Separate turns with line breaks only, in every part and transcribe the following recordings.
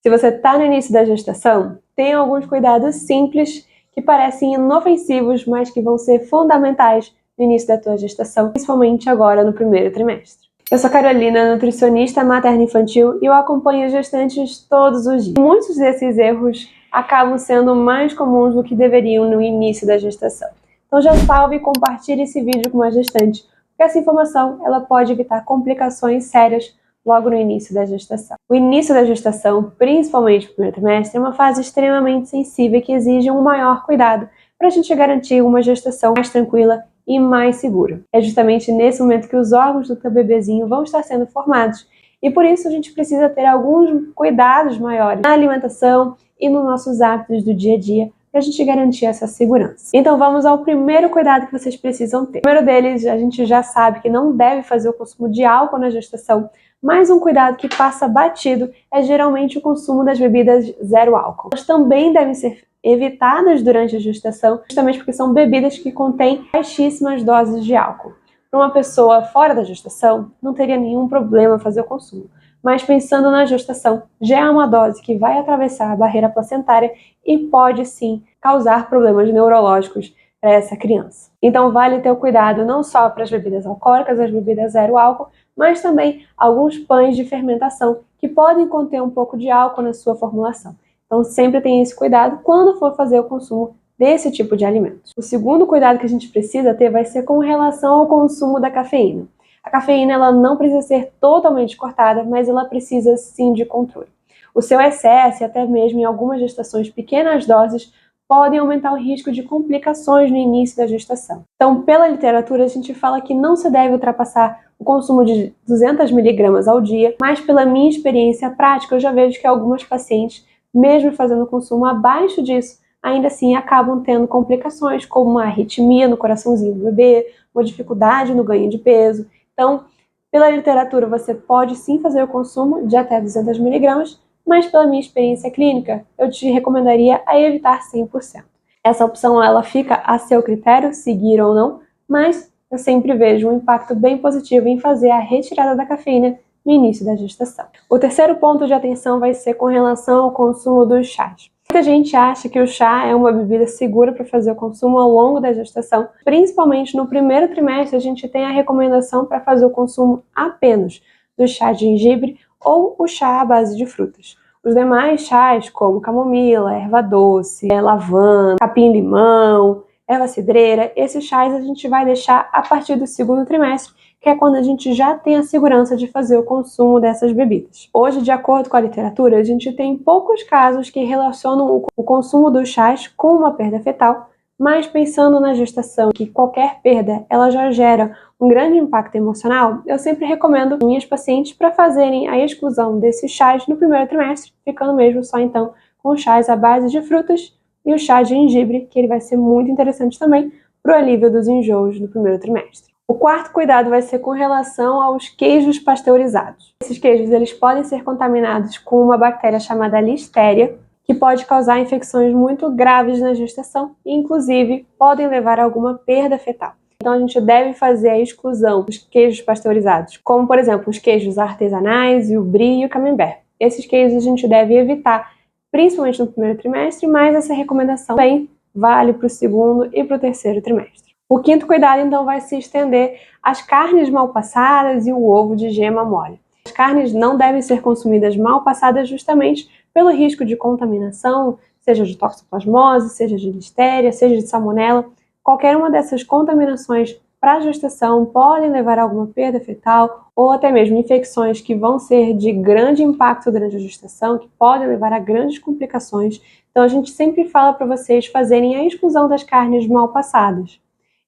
Se você está no início da gestação, tem alguns cuidados simples que parecem inofensivos, mas que vão ser fundamentais no início da tua gestação, principalmente agora no primeiro trimestre. Eu sou Carolina, nutricionista materno-infantil, e eu acompanho gestantes todos os dias. Muitos desses erros acabam sendo mais comuns do que deveriam no início da gestação. Então já salve e compartilhe esse vídeo com uma gestante, porque essa informação ela pode evitar complicações sérias logo no início da gestação. O início da gestação, principalmente no primeiro trimestre, é uma fase extremamente sensível que exige um maior cuidado para a gente garantir uma gestação mais tranquila e mais segura. É justamente nesse momento que os órgãos do teu bebezinho vão estar sendo formados, e por isso a gente precisa ter alguns cuidados maiores na alimentação e nos nossos hábitos do dia a dia para a gente garantir essa segurança. Então vamos ao primeiro cuidado que vocês precisam ter. O primeiro deles, a gente já sabe que não deve fazer o consumo de álcool na gestação, mas um cuidado que passa batido é geralmente o consumo das bebidas zero álcool. Elas também devem ser evitadas durante a gestação, justamente porque são bebidas que contêm baixíssimas doses de álcool. Para uma pessoa fora da gestação, não teria nenhum problema fazer o consumo, mas pensando na gestação, já é uma dose que vai atravessar a barreira placentária e pode sim causar problemas neurológicos para essa criança. Então vale ter o cuidado não só para as bebidas alcoólicas, as bebidas zero álcool, mas também alguns pães de fermentação que podem conter um pouco de álcool na sua formulação. Então sempre tenha esse cuidado quando for fazer o consumo desse tipo de alimentos. O segundo cuidado que a gente precisa ter vai ser com relação ao consumo da cafeína. A cafeína ela não precisa ser totalmente cortada, mas ela precisa sim de controle. O seu excesso e até mesmo em algumas gestações pequenas doses podem aumentar o risco de complicações no início da gestação. Então, pela literatura, a gente fala que não se deve ultrapassar o consumo de 200 mg ao dia, mas pela minha experiência prática, eu já vejo que algumas pacientes, mesmo fazendo consumo abaixo disso, ainda assim acabam tendo complicações, como uma arritmia no coraçãozinho do bebê, uma dificuldade no ganho de peso. Então, pela literatura, você pode sim fazer o consumo de até 200 mg, mas pela minha experiência clínica, eu te recomendaria a evitar 100%. Essa opção ela fica a seu critério, seguir ou não, mas eu sempre vejo um impacto bem positivo em fazer a retirada da cafeína no início da gestação. O terceiro ponto de atenção vai ser com relação ao consumo dos chás. Muita gente acha que o chá é uma bebida segura para fazer o consumo ao longo da gestação. Principalmente no primeiro trimestre, a gente tem a recomendação para fazer o consumo apenas do chá de gengibre ou o chá à base de frutas. Os demais chás, como camomila, erva doce, lavanda, capim-limão, erva cidreira, esses chás a gente vai deixar a partir do segundo trimestre, que é quando a gente já tem a segurança de fazer o consumo dessas bebidas. Hoje, de acordo com a literatura, a gente tem poucos casos que relacionam o consumo dos chás com uma perda fetal, mas pensando na gestação, que qualquer perda ela já gera um grande impacto emocional, eu sempre recomendo minhas pacientes para fazerem a exclusão desses chás no primeiro trimestre, ficando mesmo só então com chás à base de frutas e o chá de gengibre, que ele vai ser muito interessante também para o alívio dos enjoos no primeiro trimestre. O quarto cuidado vai ser com relação aos queijos pasteurizados. Esses queijos eles podem ser contaminados com uma bactéria chamada Listeria, que pode causar infecções muito graves na gestação e, inclusive, podem levar a alguma perda fetal. Então, a gente deve fazer a exclusão dos queijos pasteurizados, como, por exemplo, os queijos artesanais, o brie e o camembert. Esses queijos a gente deve evitar, principalmente no primeiro trimestre, mas essa recomendação também vale para o segundo e para o terceiro trimestre. O quinto cuidado, então, vai se estender às carnes mal passadas e o ovo de gema mole. As carnes não devem ser consumidas mal passadas justamente pelo risco de contaminação, seja de toxoplasmose, seja de listéria, seja de salmonela. Qualquer uma dessas contaminações para a gestação podem levar a alguma perda fetal ou até mesmo infecções que vão ser de grande impacto durante a gestação, que podem levar a grandes complicações. Então a gente sempre fala para vocês fazerem a exclusão das carnes mal passadas.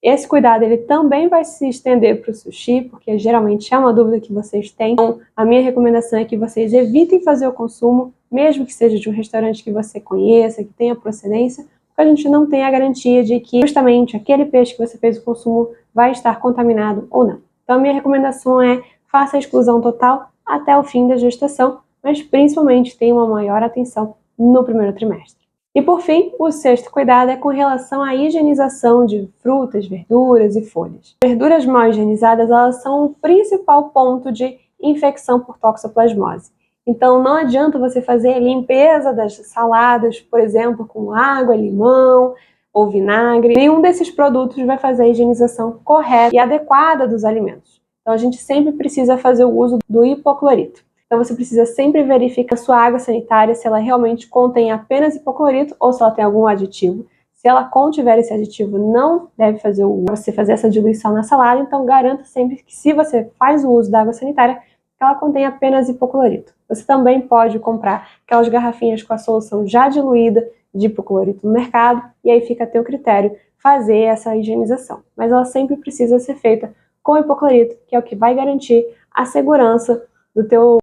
Esse cuidado ele também vai se estender para o sushi, porque geralmente é uma dúvida que vocês têm. Então, a minha recomendação é que vocês evitem fazer o consumo, mesmo que seja de um restaurante que você conheça, que tenha procedência, porque a gente não tem a garantia de que justamente aquele peixe que você fez o consumo vai estar contaminado ou não. Então, a minha recomendação é faça a exclusão total até o fim da gestação, mas principalmente tenha uma maior atenção no primeiro trimestre. E por fim, o sexto cuidado é com relação à higienização de frutas, verduras e folhas. Verduras mal higienizadas elas são o principal ponto de infecção por toxoplasmose. Então não adianta você fazer a limpeza das saladas, por exemplo, com água, limão ou vinagre. Nenhum desses produtos vai fazer a higienização correta e adequada dos alimentos. Então a gente sempre precisa fazer o uso do hipoclorito. Então você precisa sempre verificar a sua água sanitária se ela realmente contém apenas hipoclorito ou se ela tem algum aditivo. Se ela contiver esse aditivo, não deve você fazer essa diluição na salada, então garanta sempre que se você faz o uso da água sanitária, que ela contém apenas hipoclorito. Você também pode comprar aquelas garrafinhas com a solução já diluída de hipoclorito no mercado, e aí fica a teu critério fazer essa higienização. Mas ela sempre precisa ser feita com hipoclorito, que é o que vai garantir a segurança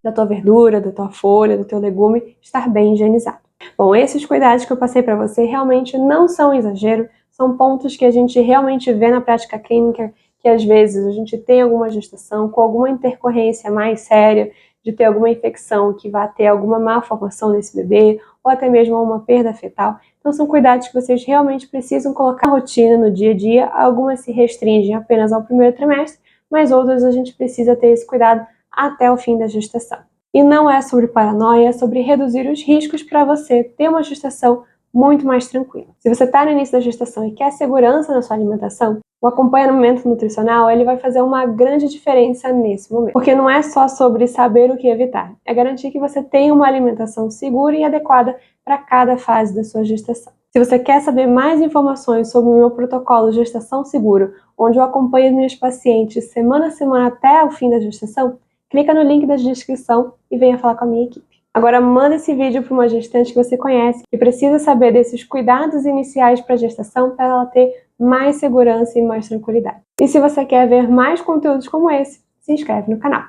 da tua verdura, da tua folha, do teu legume estar bem higienizado. Bom, esses cuidados que eu passei para você realmente não são exagero, são pontos que a gente realmente vê na prática clínica, que às vezes a gente tem alguma gestação com alguma intercorrência mais séria, de ter alguma infecção que vai ter alguma malformação nesse bebê, ou até mesmo uma perda fetal. Então são cuidados que vocês realmente precisam colocar na rotina, no dia a dia. Algumas se restringem apenas ao primeiro trimestre, mas outras a gente precisa ter esse cuidado até o fim da gestação. E não é sobre paranoia, é sobre reduzir os riscos para você ter uma gestação muito mais tranquila. Se você está no início da gestação e quer segurança na sua alimentação, o acompanhamento nutricional ele vai fazer uma grande diferença nesse momento. Porque não é só sobre saber o que evitar, é garantir que você tenha uma alimentação segura e adequada para cada fase da sua gestação. Se você quer saber mais informações sobre o meu protocolo Gestação Seguro, onde eu acompanho minhas pacientes semana a semana até o fim da gestação, clica no link da descrição e venha falar com a minha equipe. Agora manda esse vídeo para uma gestante que você conhece e precisa saber desses cuidados iniciais para a gestação para ela ter mais segurança e mais tranquilidade. E se você quer ver mais conteúdos como esse, se inscreve no canal.